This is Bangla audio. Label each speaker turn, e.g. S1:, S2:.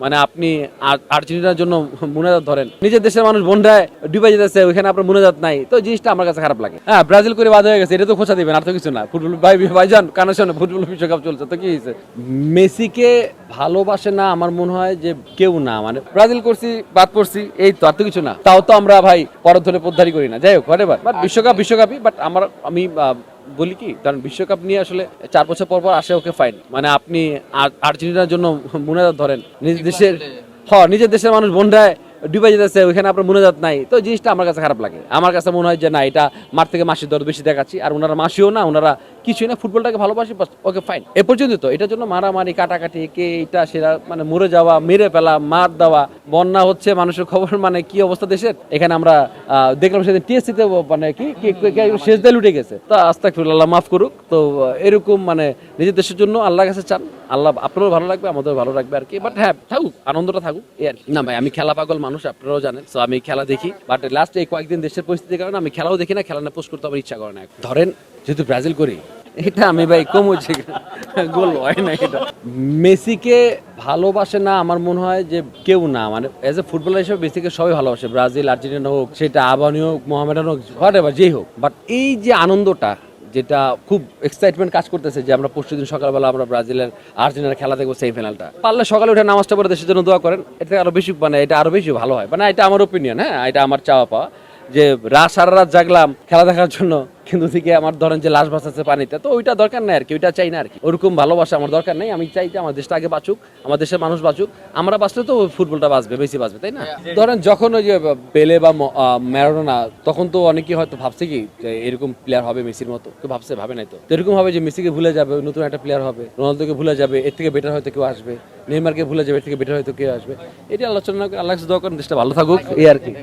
S1: মানে আপনি আর্জেন্টিনার জন্য মুনাজাত ধরেন, নিজের দেশের মানুষ বন্যায় ডুবে যেতেছে, ওইখানে আপনার মুনাজাত নাই, তো জিনিসটা আমার কাছে খারাপ লাগে। হ্যাঁ, ব্রাজিল করে বাদ হয়ে গেছে, এটা তো খোঁচা দিবেন, আর তো কিছু না। ফুটবল ভাইজান কানের সামনে ফুটবল বিশ্বকাপ চলছে, তো কি হয়েছে? মেসিকে ভালোবাসে না আমার মনে হয় যে কেউ না, মানে ব্রাজিল করছি বাদ পড়ছি, এই তো, আর তো কিছু না। তাও তো আমরা ভাই পরের ধরে পোদ্দারি করি না, যাই হোক হোয়াটএভার, বাট বিশ্বকাপই। বাট আমি বলি কি, কারণ বিশ্বকাপ নিয়ে আসলে 4 বছর পর পর আসে, ওকে ফাইন। মানে আপনি আর্জেন্টিনার জন্য মুনাজাত ধরেন, নিজের দেশের মানুষ বন্যায় ডুবে যেতেছে, ওইখানে আপনার মুনাজাত নাই, তো জিনিসটা আমার কাছে খারাপ লাগে। আমার কাছে মনে হয় যে না, এটা মার থেকে মাসির দর বেশি দেখাচ্ছি, আর ওনারা মাসিও না, ওনারা কিছুই না, ফুটবলটাকে ভালোবাসি, ওকে ফাইন, এ পর্যন্ত। তো এটার জন্য মারামারি কাটাকাটি, কে এটা সেরা, মানে মরে যাওয়া, মেরে ফেলা, মার দেওয়া, বন্যা হচ্ছে, মানুষের খবর মানে কি অবস্থা দেশের, এখানে আমরা দেখলাম সেদিন টিএসসিতে মানে কি শেষ দিয়ে লুটে গেছে, তো আস্তাগফিরুল্লাহ, মাফ করুক। তো এরকম মানে নিজের দেশের জন্য আল্লাহর কাছে চান, আল্লাহ আপনারও ভালো লাগবে, আমাদেরও ভালো লাগবে আর কি। বাট হ্যাঁ, থাকুক, আনন্দটা থাকুক, এই আর কি। না ভাই, আমি খেলা পাগল মানুষ, আপনারাও জানেন, তো আমি খেলা দেখি, বাট লাস্ট এই কয়েকদিন দেশের পরিস্থিতির কারণে আমি খেলাও দেখি না, খেলা না পোস্ট করতে আমার ইচ্ছা করে না। ধরেন যেহেতু ব্রাজিল করি, এটা আমি ভাই কমুছি গোল হয় না। এটা মেসিকে ভালোবাসে না আমার মনে হয় যে কেউ না, মানে এজ এ ফুটবলার হিসেবে মেসিকে সবাই ভালোবাসে, ব্রাজিল আর্জেন্টিনা হোক, সেটা আবানি হোক, মোহামেডান হোক, হোয়াটএভার যেই হোক। বাট এই যে আনন্দটা, যেটা খুব এক্সাইটমেন্ট কাজ করতেছে, যে আমরা পরশুদিন সকালবেলা আমরা ব্রাজিলের আর্জেন্টিনার খেলা দেখবো, সেমিফাইনালটা, পারলে সকালে উঠে নামাজটা পড়ে দেশের জন্য দোয়া করেন, এটা আরো বেশি, মানে এটা আরো বেশি ভালো হয়। মানে এটা আমার ওপিনিয়ন, হ্যাঁ, এটা আমার চাওয়া পাওয়া, যে সারা রাত জাগলাম খেলা দেখার জন্য, কিন্তু থেকে আমার ধরেন যে লাশ ভাসাচ্ছে পানিতে, তো ওইটা দরকার নাই আর কি, ওইটা চাই না আর কি, ওরকম ভালোবাসা আমার দরকার নেই। আমি চাই যে আমার দেশটা আগে বাঁচুক, আমার দেশের মানুষ বাঁচুক, আমরা বাঁচলে তো ফুটবলটা বাঁচবে, বেশি বাঁচবে, তাই না? ধরেন যখন ওই যে পেলে বা ম্যারাডোনা, তখন তো অনেকেই হয়তো ভাবছে কি যে এরকম প্লেয়ার হবে মেসির মতো, কেউ ভাবে নাই তো এরকম হবে যে মেসিকে ভুলে যাবে, নতুন একটা প্লেয়ার হবে, রোনালদোকে ভুলে যাবে, এর থেকে বেটার হয়তো কেউ আসবে, নেইমারকে ভুলে যাবে, এর থেকে বেটার হয়তো কেউ আসবে। এটা আলোচনা করে আল্লাহ দোয়া করেন দেশটা ভালো থাকুক, এই আর কি।